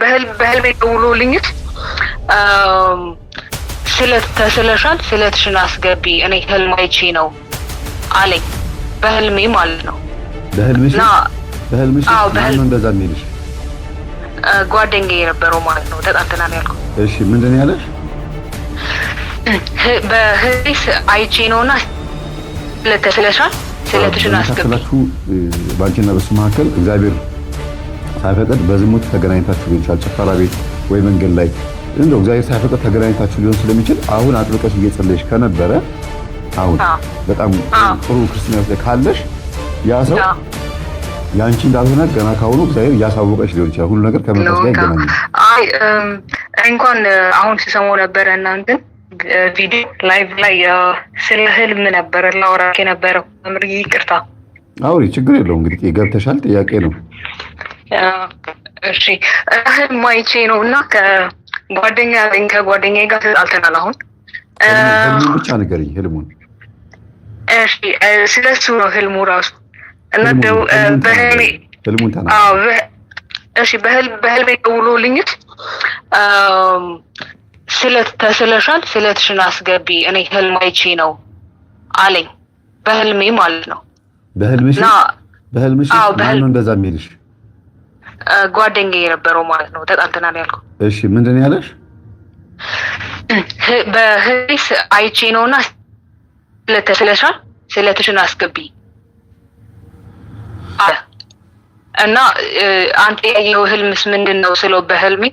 በህልሜ ደውሎልኝ ስለተስለሻል ስለትሽን አስገቢ እኔ ህልም አይቼ ነው አለኝ። በህልሜ ማለት ነው። በህልምሽ ማነው እንደዛ የሚልሽ? ጓደኛዬ የነበረው ማለት ነው። ተጣልተናል ያልኩት። እሺ ምንድን ነው ያለሽ? በህልሜ አይቼ ነውና ስለተስለሻል ስለትሽን አስገቢ። ባንቺና በሱ መካከል እግዚአብሔር ሳይፈቅድ በዝሙት ተገናኝታችሁ ሊሆን ይችላል፣ ጭፈራ ቤት ወይ መንገድ ላይ እንደው እግዚአብሔር ሳይፈቅድ ተገናኝታችሁ ሊሆን ስለሚችል አሁን አጥብቀሽ እየጸለይሽ ከነበረ አሁን በጣም ጥሩ ክርስትና ውስጥ ካለሽ ያ ሰው ያንቺ እንዳልሆነ ገና ካሁኑ እግዚአብሔር እያሳወቀሽ ሊሆን ይችላል። ሁሉ ነገር ከመንፈስ ጋር ይገናኛል። አይ እንኳን አሁን ሲሰማው ነበረ እናንተ ቪዲዮ ላይቭ ላይ ስለ ህልም ነበረ ላወራክ የነበረው። ይቅርታ አውሪ፣ ችግር የለውም። እንግዲህ ገብተሻል። ጥያቄ ነው። እሺ ህልም አይቼ ነው እና ከጓደኛዬ ጋር ተጣልተናል። አሁን ህልሙን ብቻ ንገሪኝ፣ ህልሙን። እሺ ስለሱ ነው ህልሙ ራሱ እና በህልሜ ህልሙን ተናገሪ። እሺ በህልሜ ደውሎልኝ ስለተስለሻል ስለትሽን አስገቢ እኔ ህልም አይቼ ነው አለኝ። በህልሜ ማለት ነው። በህልምሽ ማነው እንደዛ የሚልሽ? ጓደኛዬ የነበረው ማለት ነው። ተጣልተናል ያልኩት። እሺ ምንድን ነው ያለሽ? በህልሜ አይቼ ነውና ስለተስለሻል ስለትሽን አስገቢ እና አንተ ያየኸው ህልምስ ምንድን ነው ስለው በህልሜ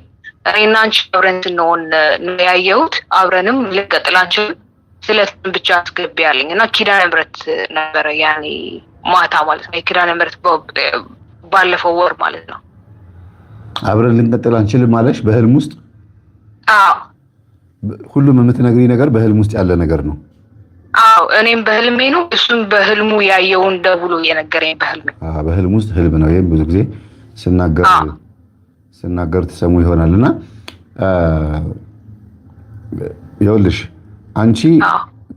እኔና አንቺ አብረን ስንሆን ነው ያየሁት፣ አብረንም ልንቀጥል አንችልም፣ ስለትን ብቻ አስገቢ ያለኝ እና ኪዳነ ምህረት ነበረ ያኔ ማታ ማለት ነው። የኪዳነ ምህረት ባለፈው ወር ማለት ነው። አብረን ልንቀጥል አንችልም ማለሽ በህልም ውስጥ? አዎ ሁሉም የምትነግሪኝ ነገር በህልም ውስጥ ያለ ነገር ነው? አዎ እኔም በህልሜ ነው፣ እሱም በህልሙ ያየውን ደውሎ የነገረኝ በህልሜ። በህልም ውስጥ ህልም ነው። ይሄን ብዙ ጊዜ ስናገር ትሰሙ ይሆናልና ይኸውልሽ አንቺ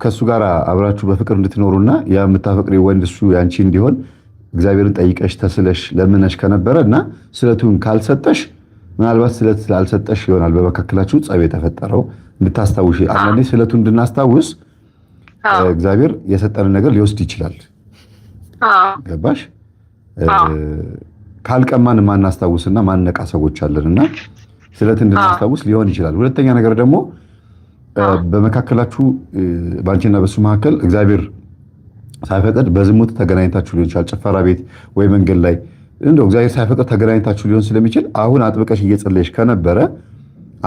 ከሱ ጋር አብራችሁ በፍቅር እንድትኖሩና ያ የምታፈቅሪው ወንድ እሱ ያንቺ እንዲሆን እግዚአብሔርን ጠይቀሽ ተስለሽ ለምነሽ ከነበረ እና ስለቱን ካልሰጠሽ ምናልባት ስለት ስላልሰጠሽ ይሆናል በመካከላችሁ ጸብ የተፈጠረው። እንድታስታውሽ አንዳንዴ ስለቱን እንድናስታውስ እግዚአብሔር የሰጠንን ነገር ሊወስድ ይችላል። ገባሽ? ካልቀማን ማናስታውስና ማንነቃ ሰዎች አለንና ስለት እንድናስታውስ ሊሆን ይችላል። ሁለተኛ ነገር ደግሞ በመካከላችሁ ባንቺና በሱ መካከል እግዚአብሔር ሳይፈቅድ በዝሙት ተገናኝታችሁ ሊሆን ይችላል፣ ጭፈራ ቤት ወይ መንገድ ላይ እንደው እግዚአብሔር ሳይፈቅድ ተገናኝታችሁ ሊሆን ስለሚችል አሁን አጥብቀሽ እየጸለይሽ ከነበረ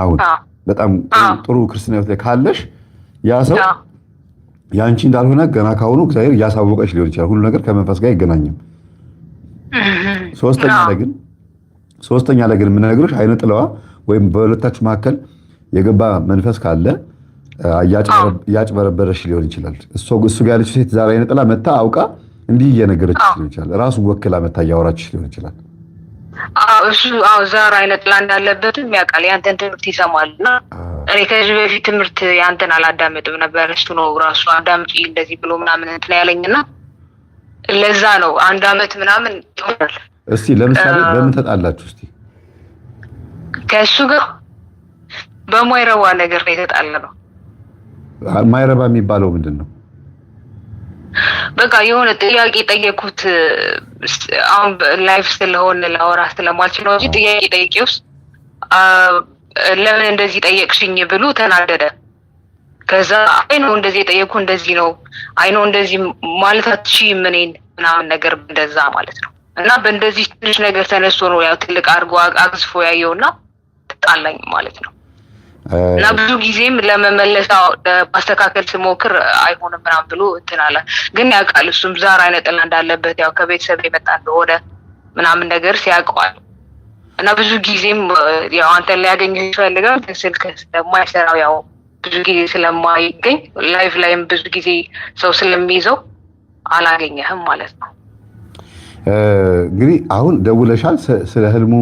አሁን በጣም ጥሩ ክርስትና ውስጥ ካለሽ ያ ሰው ያንቺ እንዳልሆነ ገና ካሁኑ እግዚአብሔር እያሳወቀሽ ሊሆን ይችላል። ሁሉ ነገር ከመንፈስ ጋር ይገናኛል። ሶስተኛ ላይ ግን የምነግርሽ አይነ ጥለዋ ወይም በሁለታችሁ መካከል የገባ መንፈስ ካለ እያጭበረበረሽ ሊሆን ይችላል። እሱ ጋር ያለችው ሴት ዛሬ አይነ ጥላ መታ አውቃ እንዲህ እየነገረችሽ ሊሆን ይችላል። ራሱ ወክላ መታ እያወራችሽ ሊሆን ይችላል። ዛሬ አይነ ጥላ እንዳለበትም ያውቃል። ያንተን ትምህርት ይሰማልና እኔ ከዚህ በፊት ትምህርት ያንተን አላዳመጥም ነበር። እሱ ነው ራሱ አዳምጪ እንደዚህ ብሎ ምናምን እንትን ያለኝና ለዛ ነው 1 አመት ምናምን ይሆናል። እስቲ ለምሳሌ በምን ተጣላችሁ? እስቲ ከእሱ ጋር በማይረባ ነገር ነው የተጣላነው። ማይረባ የሚባለው ምንድን ነው? በቃ የሆነ ጥያቄ ጠየኩት። አሁን ላይፍ ስለሆነ ላወራ ስለማልችል ነው እንጂ ጥያቄ ጠይቄው ለምን እንደዚህ ጠየቅሽኝ ብሎ ተናደደ። ከዛ አይ ነው እንደዚህ የጠየኩ እንደዚህ ነው አይ ነው እንደዚህ ማለት አትችይም እኔን ምናምን ነገር እንደዛ ማለት ነው። እና በእንደዚህ ትንሽ ነገር ተነስቶ ነው ያው ትልቅ አድርጎ አግዝፎ ያየውና ተጣላኝ ማለት ነው። እና ብዙ ጊዜም ለመመለስ ማስተካከል ስሞክር አይሆንም ምናምን ብሎ እንትን አለ። ግን ያውቃል እሱም ዛሬ አይነ ጥላ እንዳለበት ያው ከቤተሰብ የመጣ እንደሆነ ምናምን ነገር ሲያውቀዋል። እና ብዙ ጊዜም ያው አንተን ሊያገኝህ ይፈልጋል፣ ግን ስልክ ስለማይሰራው ያው ብዙ ጊዜ ስለማይገኝ ላይቭ ላይም ብዙ ጊዜ ሰው ስለሚይዘው አላገኘህም ማለት ነው። እንግዲህ አሁን ደውለሻል፣ ስለ ህልሙ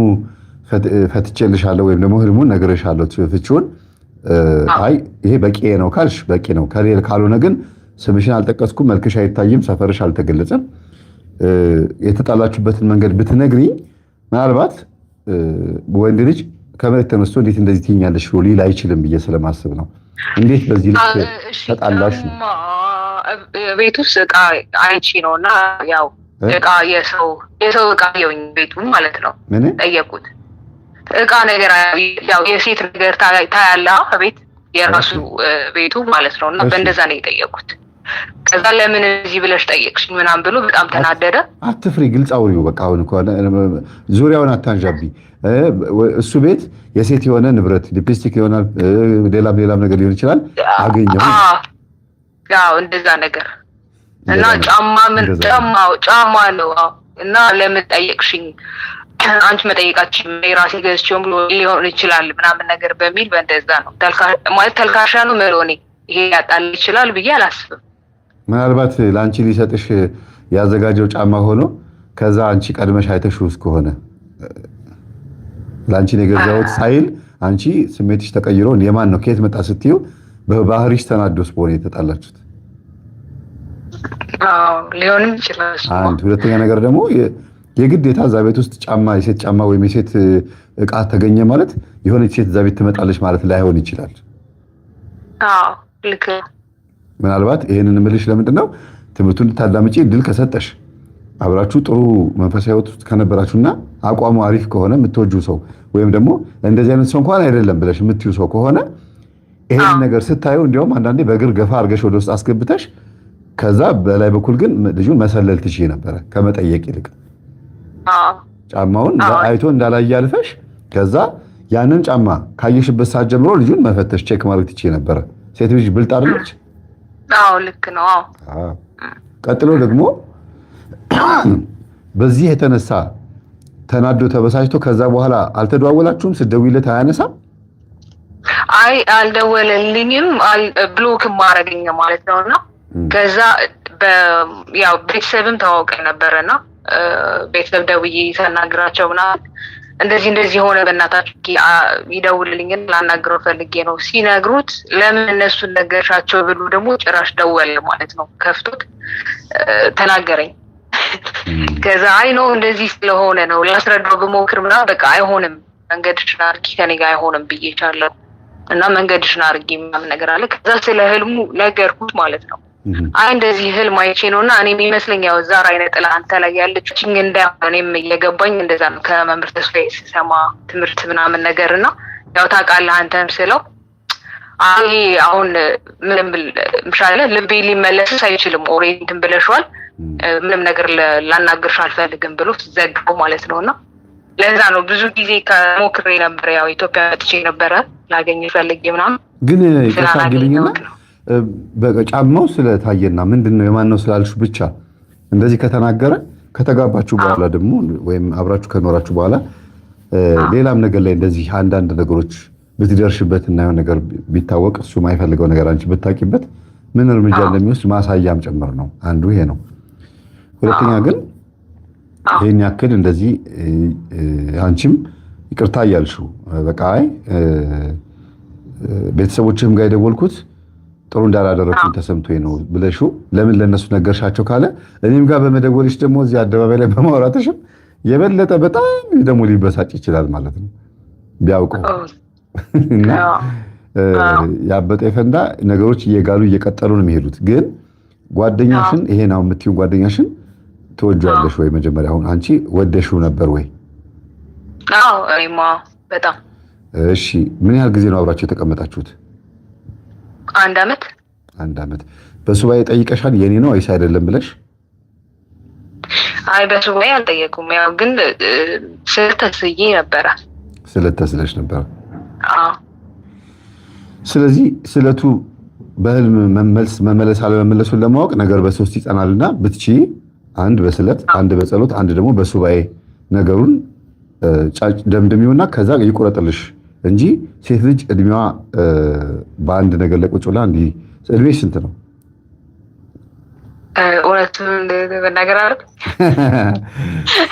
ፈትቼልሻለሁ ወይም ደግሞ ህልሙን ነግሬሻለሁ ፍቺውን። አይ ይሄ በቂ ነው ካልሽ በቂ ነው። ካልሆነ ግን ስምሽን አልጠቀስኩም፣ መልክሽ አይታይም፣ ሰፈርሽ አልተገለጸም። የተጣላችሁበትን መንገድ ብትነግሪ ምናልባት ወንድ ልጅ ከመሬት ተነስቶ እንዴት እንደዚህ ትይኛለሽ ብሎ ሊል አይችልም ብዬ ስለማስብ ነው። እንዴት በዚህ ልክ ተጣላሽ ነው? ቤት ውስጥ እቃ አይቺ ነውና ያው እቃ የሰው እቃ የውኝ ቤቱን ማለት ነው ጠየቁት። እቃ ነገር ያው የሴት ነገር ታያላ ቤት የራሱ ቤቱ ማለት ነው። እና በእንደዛ ነው የጠየቁት። ከዛ ለምን እዚህ ብለሽ ጠየቅሽኝ ምናምን ብሎ በጣም ተናደደ። አትፍሪ፣ ግልጽ አውሪው በቃ። አሁን እኮ ዙሪያውን አታንዣቢ። እሱ ቤት የሴት የሆነ ንብረት ሊፕስቲክ ይሆናል፣ ሌላም ነገር ሊሆን ይችላል። አገኘው ያው እንደዛ ነገር እና ጫማ ነው እና ለምን ጠየቅሽኝ አንቺ መጠየቃችን የራሴ ገዝቼውም ሊሆን ይችላል ምናምን ነገር በሚል በእንደዛ ነው ማለት ተልካሻ ነው መሎኔ ይሄ ያጣል ይችላል ብዬ አላስብም። ምናልባት ለአንቺ ሊሰጥሽ ያዘጋጀው ጫማ ሆኖ ከዛ አንቺ ቀድመሽ አይተሽው እስከሆነ ለአንቺ የገዛሁት ሳይል አንቺ ስሜትሽ ተቀይሮ የማን ነው ከየት መጣ ስትዩ በባህሪሽ ተናዶስ በሆነ የተጣላችሁት ሊሆንም ይችላል። አንድ ሁለተኛ ነገር ደግሞ የግዴታ እዛ ቤት ውስጥ ጫማ የሴት ጫማ ወይም የሴት እቃ ተገኘ ማለት የሆነች ሴት እዛ ቤት ትመጣለች ማለት ላይሆን ይችላል። ልክ ምናልባት ይሄንን ምልሽ ለምንድን ነው ትምህርቱን እንድታዳምጪ እድል ከሰጠሽ አብራችሁ ጥሩ መንፈሳዊ ህይወት ውስጥ ከነበራችሁና አቋሙ አሪፍ ከሆነ የምትወጂው ሰው ወይም ደግሞ እንደዚህ አይነት ሰው እንኳን አይደለም ብለሽ የምትዩ ሰው ከሆነ ይሄን ነገር ስታዩ እንዲያውም አንዳንዴ በእግር ገፋ አድርገሽ ወደ ውስጥ አስገብተሽ ከዛ በላይ በኩል ግን ልጁን መሰለል ትችይ ነበረ ከመጠየቅ ይልቅ ጫማውን አይቶ እንዳላየ አልፈሽ ከዛ ያንን ጫማ ካየሽበት ሰዓት ጀምሮ ልጁን መፈተሽ ቼክ ማድረግ ትችይ ነበረ። ሴት ልጅ ብልጥ አይደለች? ልክ ነው። ቀጥሎ ደግሞ በዚህ የተነሳ ተናዶ ተበሳጭቶ ከዛ በኋላ አልተደዋወላችሁም? ስትደውይለት አያነሳም? አይ አልደወለልኝም፣ ብሎክም ማረገኝ ማለት ነውና ከዛ ያው ቤተሰብም ተዋውቀን ነበረና ቤተሰብ ደውዬ ሳናግራቸው ምናምን እንደዚህ ሆነ በእናታችሁ ይደውልልኝን ላናግረው ፈልጌ ነው ሲነግሩት ለምን እነሱን ነገርሻቸው ብሎ ደግሞ ጭራሽ ደወለ ማለት ነው። ከፍቶት ተናገረኝ። ከዛ አይ ነው እንደዚህ ስለሆነ ነው ላስረዳው ብሞክር ምናምን በቃ አይሆንም መንገድሽን አድርጊ ከኔ ጋር አይሆንም ብዬሻለሁ እና መንገድሽን አድርጊ ምናምን ነገር አለ። ከዛ ስለ ህልሙ ነገርኩት ማለት ነው። አይ እንደዚህ ህልም አይቼ ነውና እኔ የሚመስለኝ ያው ዛር አይነ ጥላ አንተ ላይ ያለችኝ እንዳይሆን እኔም እየገባኝ እንደዛ ነው ከመምህር ተስፋዬ ስሰማ ትምህርት ምናምን ነገርና ያው ታውቃለህ አንተም ስለው አይ አሁን ምንም ምሻለ ልቤ ሊመለስስ አይችልም ኦሬዲ እንትን ብለሽዋል ምንም ነገር ላናግርሽ አልፈልግም ብሎ ዘጋው ማለት ነውና ለዛ ነው ብዙ ጊዜ ከሞክሬ ነበር ያው ኢትዮጵያ መጥቼ ነበረ ላገኝ ፈልጌ ምናምን ግን ይታገኝና በጫማው ስለታየና ምንድነው የማነው ስላልሽ ብቻ እንደዚህ ከተናገረ ከተጋባችሁ በኋላ ደግሞ ወይም አብራችሁ ከኖራችሁ በኋላ ሌላም ነገር ላይ እንደዚህ አንዳንድ ነገሮች ብትደርሽበት እና የሆነ ነገር ቢታወቅ እሱ የማይፈልገው ነገር አንቺ ብታቂበት ምን እርምጃ እንደሚወስድ ማሳያም ጭምር ነው። አንዱ ይሄ ነው። ሁለተኛ ግን ይሄን ያክል እንደዚህ አንቺም ይቅርታ እያልሽው በቃ አይ ቤተሰቦችህም ጋር የደወልኩት ጥሩ እንዳላደረኩኝ ተሰምቶኝ ነው ብለሽው ለምን ለነሱ ነገርሻቸው ካለ እኔም ጋር በመደወልሽ ደግሞ እዚህ አደባባይ ላይ በማውራትሽም የበለጠ በጣም ደግሞ ሊበሳጭ ይችላል ማለት ነው ቢያውቀው እና ያበጠ ይፈንዳ ነገሮች እየጋሉ እየቀጠሉ ነው የሚሄዱት። ግን ጓደኛሽን ይሄ ነው የምትይው ጓደኛሽን ትወጂዋለሽ ወይ? መጀመሪያ አሁን አንቺ ወደሽው ነበር ወይ? አዎ እኔማ በጣም። እሺ ምን ያህል ጊዜ ነው አብራችሁ የተቀመጣችሁት? አንድ አመት። በሱባኤ ጠይቀሻል የኔ ነው ወይስ አይደለም ብለሽ? አይ በሱባኤ አልጠየቁም። ያው ግን ስለተስዬ ነበረ። ስለተስለሽ ነበር? አዎ። ስለዚህ ስለቱ በህልም መመለስ አለመመለሱን ለማወቅ ነገር በሶስት ይጸናልና ብትቺ አንድ በስለት አንድ በጸሎት አንድ ደግሞ በሱባኤ ነገሩን ደምድሚውና ከዛ ይቆረጥልሽ እንጂ ሴት ልጅ እድሜዋ በአንድ ነገር ላይ ቁጭ ብላ እንዲህ እድሜሽ ስንት ነው? እውነቱን መናገር አይደል?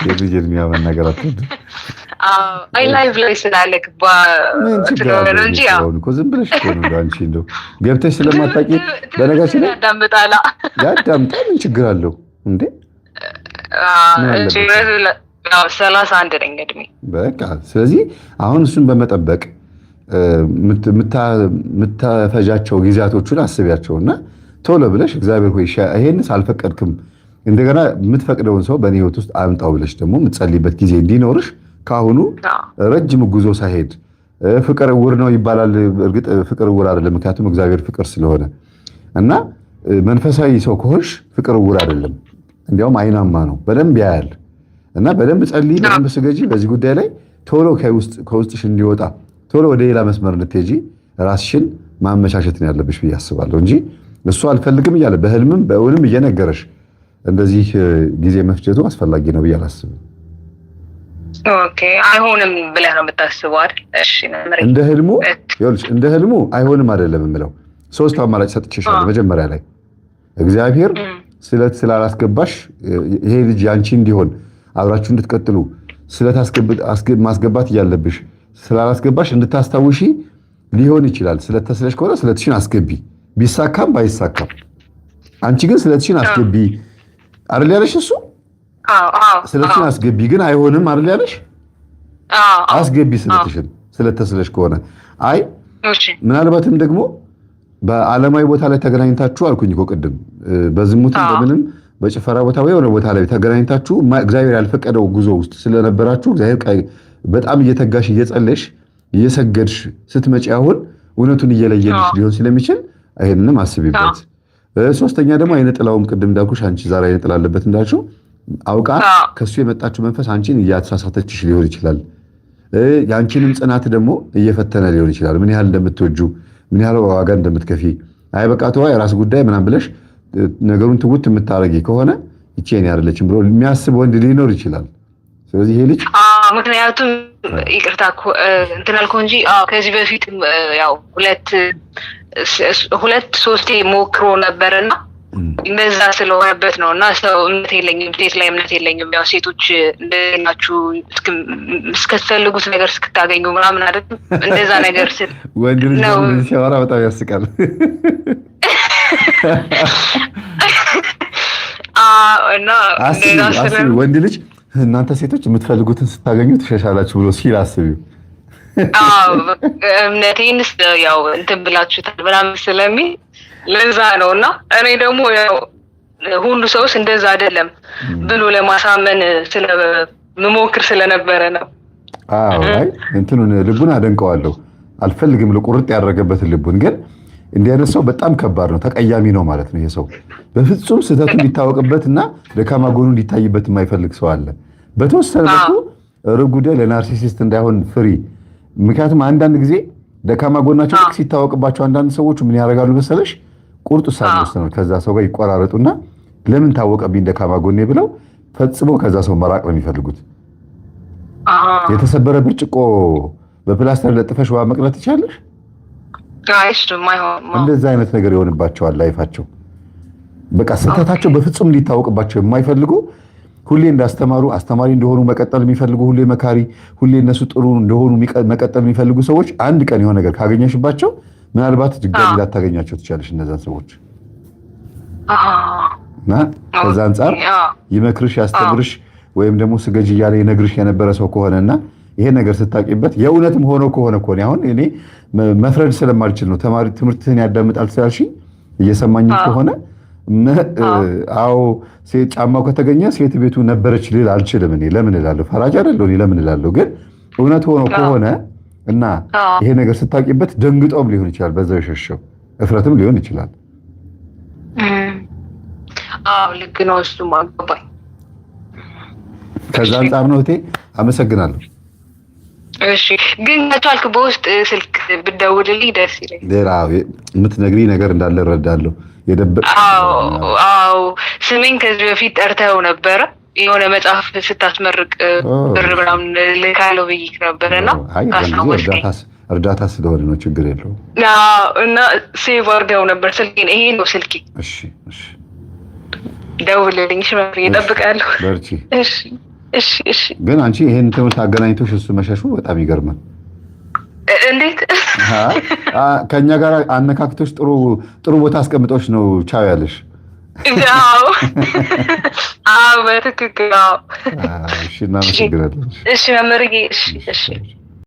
ሴት ልጅ እድሜዋ መናገር አትወድ። አይ ላይቭ ላይ ስላለክ ስለሆነ እንጂ ያው እኮ ዝም ብለሽ እኮ ነው አንቺ እንደው ገብተሽ ስለማታውቂ በነገራችን ላይ ያዳምጣል። ምን ችግር አለው እንዴ? 31 ነኝ እድሜ። በቃ ስለዚህ አሁን እሱን በመጠበቅ የምታፈጃቸው ጊዜያቶቹን አስቢያቸውና ቶሎ ብለሽ እግዚአብሔር ሆይ ይሄንስ አልፈቀድክም እንደገና የምትፈቅደውን ሰው በእኔ ህይወት ውስጥ አምጣው ብለሽ ደግሞ የምትጸልይበት ጊዜ እንዲኖርሽ ከአሁኑ ረጅም ጉዞ ሳይሄድ ፍቅር እውር ነው ይባላል። እርግጥ ፍቅር እውር አይደለም፣ ምክንያቱም እግዚአብሔር ፍቅር ስለሆነ እና መንፈሳዊ ሰው ከሆንሽ ፍቅር እውር አይደለም፣ እንዲያውም አይናማ ነው፣ በደንብ ያያል። እና በደንብ ጸልይ፣ በደንብ ስገጂ። በዚህ ጉዳይ ላይ ቶሎ ከውስጥሽ እንዲወጣ ቶሎ ወደ ሌላ መስመር እንድትሄጂ ራስሽን ማመቻቸት ነው ያለብሽ ብዬ አስባለሁ እንጂ እሱ አልፈልግም እያለ በህልምም በእውንም እየነገረሽ እንደዚህ ጊዜ መፍጀቱ አስፈላጊ ነው ብዬ አላስብም። ኦኬ አይሆንም ብለህ ነው የምታስበው አይደል? እሺ እንደ ህልሙ አይሆንም አይደለም የምለው። 3 አማራጭ ሰጥቼሻለሁ። መጀመሪያ ላይ እግዚአብሔር ስላላስገባሽ ይሄ ልጅ ያንቺ እንዲሆን አብራችሁ እንድትቀጥሉ ማስገባት እያለብሽ ስላላስገባሽ እንድታስታውሺ ሊሆን ይችላል። ስለተስለሽ ከሆነ ስለትሽን አስገቢ፣ ቢሳካም ባይሳካም። አንቺ ግን ስለትሽን አስገቢ አይደል ያለሽ እሱ? ስለትሽን አስገቢ ግን አይሆንም አይደል ያለሽ? አስገቢ ስለትሽን ስለተስለሽ ከሆነ አይ ምናልባትም ደግሞ በዓለማዊ ቦታ ላይ ተገናኝታችሁ አልኩኝ እኮ ቅድም በዝሙትም በምንም በጭፈራ ቦታ ወይ የሆነ ቦታ ላይ ተገናኝታችሁ እግዚአብሔር ያልፈቀደው ጉዞ ውስጥ ስለነበራችሁ እግዚአብሔር በጣም እየተጋሽ እየጸለሽ እየሰገድሽ ስትመጪ አሁን እውነቱን እየለየልሽ ሊሆን ስለሚችል ይሄንንም አስቢበት። ሶስተኛ ደግሞ አይነ ጥላውም ቅድም እንዳልኩሽ አንቺ ዛሬ አይነ ጥላ አለበት እንዳልሽው አውቃ ከሱ የመጣችው መንፈስ አንቺን እያተሳሳተችሽ ሊሆን ይችላል። የአንቺንም ጽናት ደግሞ እየፈተነ ሊሆን ይችላል። ምን ያህል እንደምትወጁ ምን ያህል ዋጋ እንደምትከፊ አይ በቃ ተዋ የራስ ጉዳይ ምናምን ብለሽ ነገሩን ትውት የምታረጊ ከሆነ ይቼን ያደለችም ብሎ የሚያስብ ወንድ ሊኖር ይችላል። ስለዚህ ይሄ ልጅ ምክንያቱም ይቅርታ እንትን አልኩህ እንጂ ከዚህ በፊት ያው 2-3 ሞክሮ ነበርና እንደዛ ስለሆነበት ነው። እና ሰው እምነት የለኝም ሴት ላይ እምነት የለኝም ያው ሴቶች እንደናችሁ እስከተፈልጉት ነገር እስክታገኙ ምናምን አይደል እንደዛ ነገር ወንድ ልጅ ሲያወራ በጣም ያስቃል። እና ወንድ ልጅ እናንተ ሴቶች የምትፈልጉትን ስታገኙ ትሸሻላችሁ ብሎ ሲል አስቢው። እምነቴንስ ያው እንትን ብላችሁታል ምናምን ስለሚል ለዛ ነው። እና እኔ ደግሞ ያው ሁሉ ሰውስ እንደዛ አይደለም ብሎ ለማሳመን ስለምሞክር ስለነበረ ነው። አይ እንትኑን ልቡን አደንቀዋለሁ። አልፈልግም ለቁርጥ ያደረገበትን ልቡን ግን እንዲህ አይነት ሰው በጣም ከባድ ነው፣ ተቀያሚ ነው ማለት ነው። ይሄ ሰው በፍጹም ስህተቱ እንዲታወቅበትና ደካማ ጎኑ እንዲታይበት የማይፈልግ ሰው አለ። በተወሰነ መልኩ ርጉደ ለናርሲሲስት እንዳይሆን ፍሪ። ምክንያቱም አንዳንድ ጊዜ ደካማ ጎናቸው ሲታወቅባቸው አንዳንድ ሰዎች ምን ያደርጋሉ መሰለሽ? ቁርጥ ውሳኔ ወስነው ከዛ ሰው ጋር ይቆራረጡና ለምን ታወቀብኝ ደካማ ጎኔ ብለው ፈጽሞ ከዛ ሰው መራቅ ነው የሚፈልጉት። የተሰበረ ብርጭቆ በፕላስተር ለጥፈሽ ውሃ መቅረት ትችላለሽ? እንደዛ አይነት ነገር ይሆንባቸዋል ላይፋቸው። በቃ ስህተታቸው በፍጹም እንዲታወቅባቸው የማይፈልጉ ሁሌ እንዳስተማሩ አስተማሪ እንደሆኑ መቀጠል የሚፈልጉ ሁሌ መካሪ፣ ሁሌ እነሱ ጥሩ እንደሆኑ መቀጠል የሚፈልጉ ሰዎች አንድ ቀን የሆነ ነገር ካገኘሽባቸው ምናልባት ድጋሚ ላታገኛቸው ትችላለሽ እነዛን ሰዎች እና ከዛ አንጻር ይመክርሽ ያስተምርሽ ወይም ደግሞ ስገጅ እያለ ይነግርሽ የነበረ ሰው ከሆነና ይሄ ነገር ስታቂበት የእውነትም ሆኖ ከሆነ እኔ አሁን መፍረድ ስለማልችል ነው። ተማሪ ትምህርትህን ያዳምጣል ስላልሽኝ እየሰማኝ ከሆነ አዎ ሴት ጫማው ከተገኘ ሴት ቤቱ ነበረች ልል አልችልም። እኔ ለምን እላለሁ? ፈራጅ አይደለሁ እኔ ለምን እላለሁ? ግን እውነት ሆኖ ከሆነ እና ይሄ ነገር ስታቂበት ደንግጦም ሊሆን ይችላል፣ በዛው የሸሸው እፍረትም ሊሆን ይችላል። ልክ ነው። እሱም አገባኝ። ከዛ አንጻር ነው እቴ አመሰግናለሁ። እሺ ግን ከቻልክ በውስጥ ስልክ ብደውልልኝ ደስ ይለኝ። ሌላ የምትነግሪ ነገር እንዳለ እረዳለሁ። አዎ ስሜን ከዚህ በፊት ጠርተኸው ነበረ የሆነ መጽሐፍ ስታስመርቅ ብር ምናምን ልካለው ብዬሽ ነበረና እርዳታ ስለሆነ ነው፣ ችግር የለውም። እና ሴቭ አድርገው ነበር ስልኬን። ይሄ ነው ስልኬ። እሺ ደውልልኝ። እሺ እጠብቃለሁ። በርቺ። እሺ ግን አንቺ ይሄን ትምህርት አገናኝቶሽ እሱ መሸሹ በጣም ይገርማል። እንዴት ከኛ ጋር አነካክቶሽ ጥሩ ቦታ አስቀምጦሽ ነው ቻው ያለሽ። ያው በትክክል። እሺ እናመሰግናለን። እሺ መምህርዬ። እሺ